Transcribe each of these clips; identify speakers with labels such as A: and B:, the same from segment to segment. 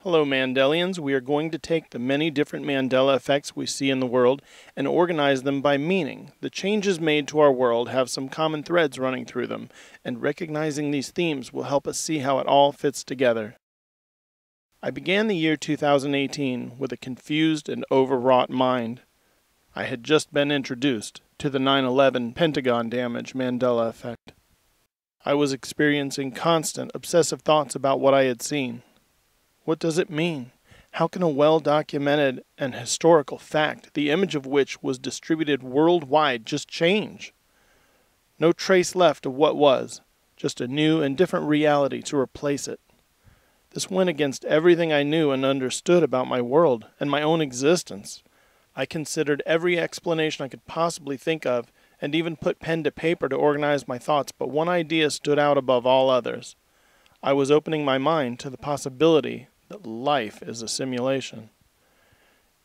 A: Hello Mandelians, we are going to take the many different Mandela effects we see in the world and organize them by meaning. The changes made to our world have some common threads running through them, and recognizing these themes will help us see how it all fits together. I began the year 2018 with a confused and overwrought mind. I had just been introduced to the 9/11 Pentagon damage Mandela effect. I was experiencing constant, obsessive thoughts about what I had seen. What does it mean? How can a well-documented and historical fact, the image of which was distributed worldwide, just change? No trace left of what was, just a new and different reality to replace it. This went against everything I knew and understood about my world and my own existence. I considered every explanation I could possibly think of and even put pen to paper to organize my thoughts, but one idea stood out above all others. I was opening my mind to the possibility that life is a simulation.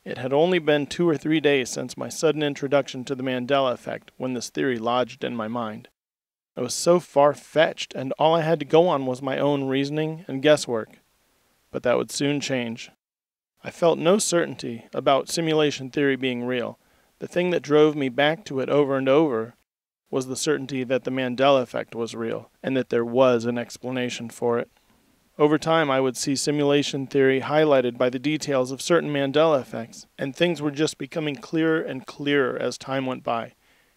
A: It had only been 2 or 3 days since my sudden introduction to the Mandela Effect when this theory lodged in my mind. It was so far-fetched, and all I had to go on was my own reasoning and guesswork. But that would soon change. I felt no certainty about simulation theory being real. The thing that drove me back to it over and over was the certainty that the Mandela Effect was real, and that there was an explanation for it. Over time, I would see simulation theory highlighted by the details of certain Mandela effects, and things were just becoming clearer and clearer as time went by.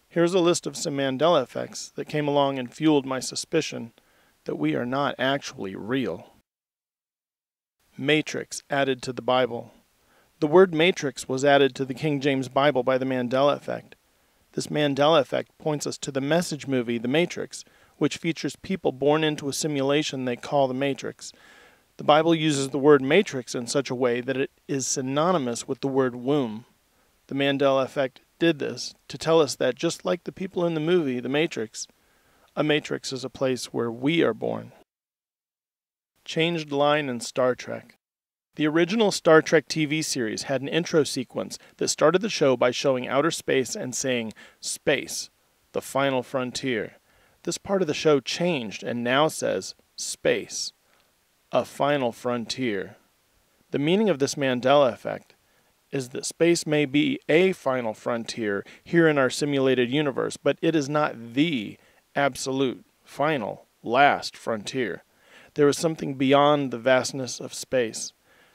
A: Here's a list of some Mandela effects that came along and fueled my suspicion that we are not actually real. Matrix added to the Bible. The word matrix was added to the King James Bible by the Mandela Effect. This Mandela Effect points us to the message movie The Matrix, which features people born into a simulation they call the Matrix. The Bible uses the word matrix in such a way that it is synonymous with the word womb. The Mandela Effect did this to tell us that just like the people in the movie The Matrix, a matrix is a place where we are born. Changed line in Star Trek. The original Star Trek TV series had an intro sequence that started the show by showing outer space and saying, "Space, the final frontier." This part of the show changed and now says, "Space, a final frontier." The meaning of this Mandela Effect is that space may be a final frontier here in our simulated universe, but it is not the absolute, final, last frontier. There is something beyond the vastness of space.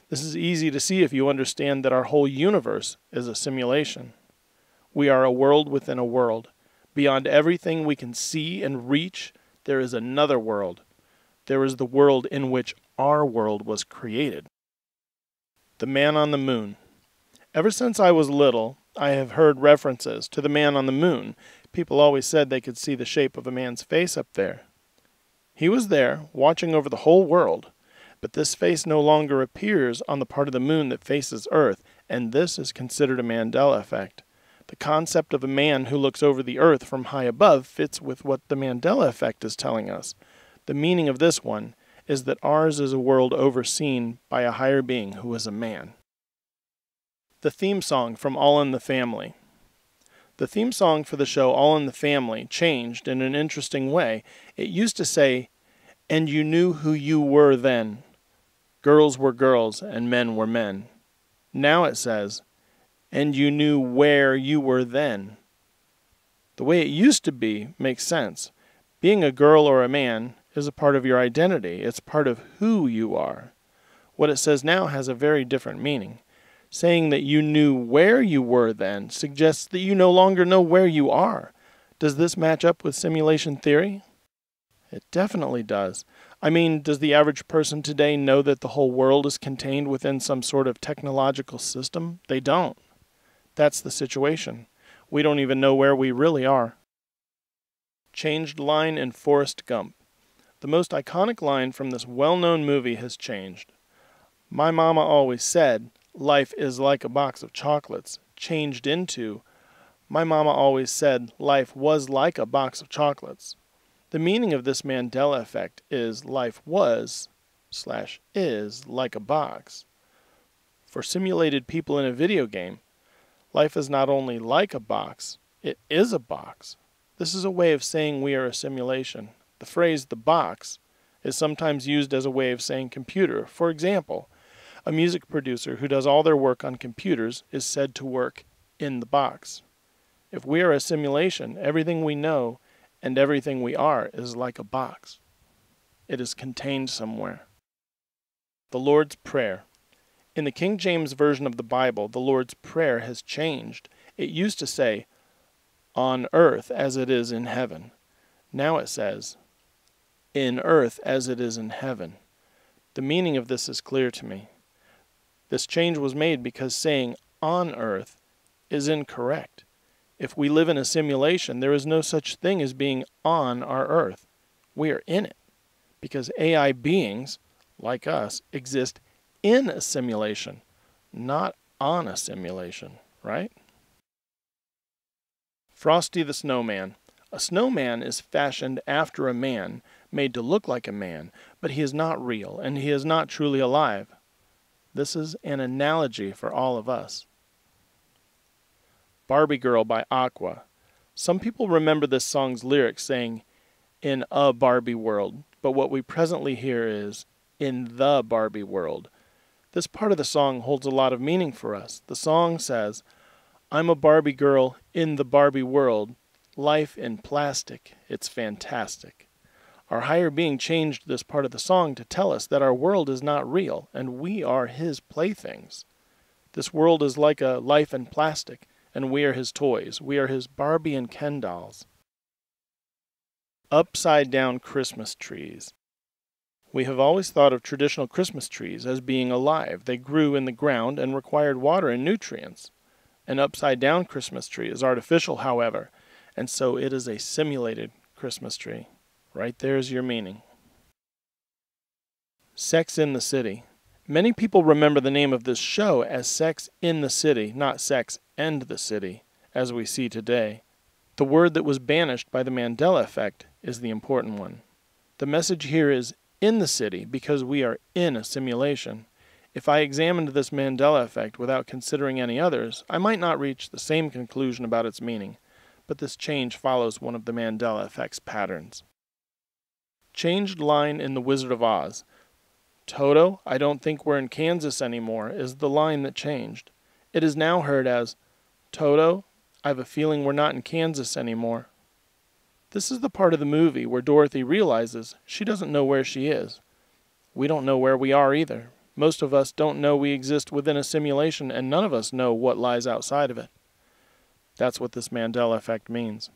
A: This is easy to see if you understand that our whole universe is a simulation. We are a world within a world. Beyond everything we can see and reach, there is another world. There is the world in which our world was created. The Man on the Moon. Ever since I was little, I have heard references to the man on the moon. People always said they could see the shape of a man's face up there. He was there, watching over the whole world, but this face no longer appears on the part of the moon that faces Earth, and this is considered a Mandela Effect. The concept of a man who looks over the earth from high above fits with what the Mandela Effect is telling us. The meaning of this one is that ours is a world overseen by a higher being who is a man. The theme song from All in the Family. The theme song for the show All in the Family changed in an interesting way. It used to say, "And you knew who you were then. Girls were girls and men were men." Now it says, "And you knew where you were then." The way it used to be makes sense. Being a girl or a man is a part of your identity. It's part of who you are. What it says now has a very different meaning. Saying that you knew where you were then suggests that you no longer know where you are. Does this match up with simulation theory? It definitely does. I mean, does the average person today know that the whole world is contained within some sort of technological system? They don't. That's the situation. We don't even know where we really are. Changed line in Forrest Gump. The most iconic line from this well-known movie has changed. My mama always said, "Life is like a box of chocolates," changed into, "My mama always said life was like a box of chocolates." The meaning of this Mandela Effect is life was/is like a box. For simulated people in a video game, life is not only like a box, it is a box. This is a way of saying we are a simulation. The phrase "the box" is sometimes used as a way of saying computer. For example, A music producer who does all their work on computers is said to work in the box. If we are a simulation, everything we know and everything we are is like a box. It is contained somewhere. The Lord's Prayer. In the King James Version of the Bible, the Lord's Prayer has changed. It used to say, "On earth as it is in heaven." Now it says, "In earth as it is in heaven." The meaning of this is clear to me. This change was made because saying "on earth" is incorrect. If we live in a simulation, there is no such thing as being on our earth. We are in it, because AI beings, like us, exist in a simulation, not on a simulation, right? Frosty the Snowman. A snowman is fashioned after a man, made to look like a man, but he is not real, and he is not truly alive. This is an analogy for all of us. Barbie Girl by Aqua. Some people remember this song's lyrics saying, "in a Barbie world," but what we presently hear is, "in the Barbie world." This part of the song holds a lot of meaning for us. The song says, "I'm a Barbie girl in the Barbie world. Life in plastic, it's fantastic." Our higher being changed this part of the song to tell us that our world is not real, and we are his playthings. This world is like a life in plastic, and we are his toys. We are his Barbie and Ken dolls. Upside down Christmas trees. We have always thought of traditional Christmas trees as being alive. They grew in the ground and required water and nutrients. An upside-down Christmas tree is artificial, however, and so it is a simulated Christmas tree. Right there is your meaning. Sex in the City. Many people remember the name of this show as Sex in the City, not Sex and the City, as we see today. The word that was banished by the Mandela Effect is the important one. The message here is in the city because we are in a simulation. If I examined this Mandela Effect without considering any others, I might not reach the same conclusion about its meaning, but this change follows one of the Mandela Effect's patterns. Changed line in The Wizard of Oz. "Toto, I don't think we're in Kansas anymore," is the line that changed. It is now heard as, "Toto, I have a feeling we're not in Kansas anymore." This is the part of the movie where Dorothy realizes she doesn't know where she is. We don't know where we are either. Most of us don't know we exist within a simulation, and none of us know what lies outside of it. That's what this Mandela Effect means.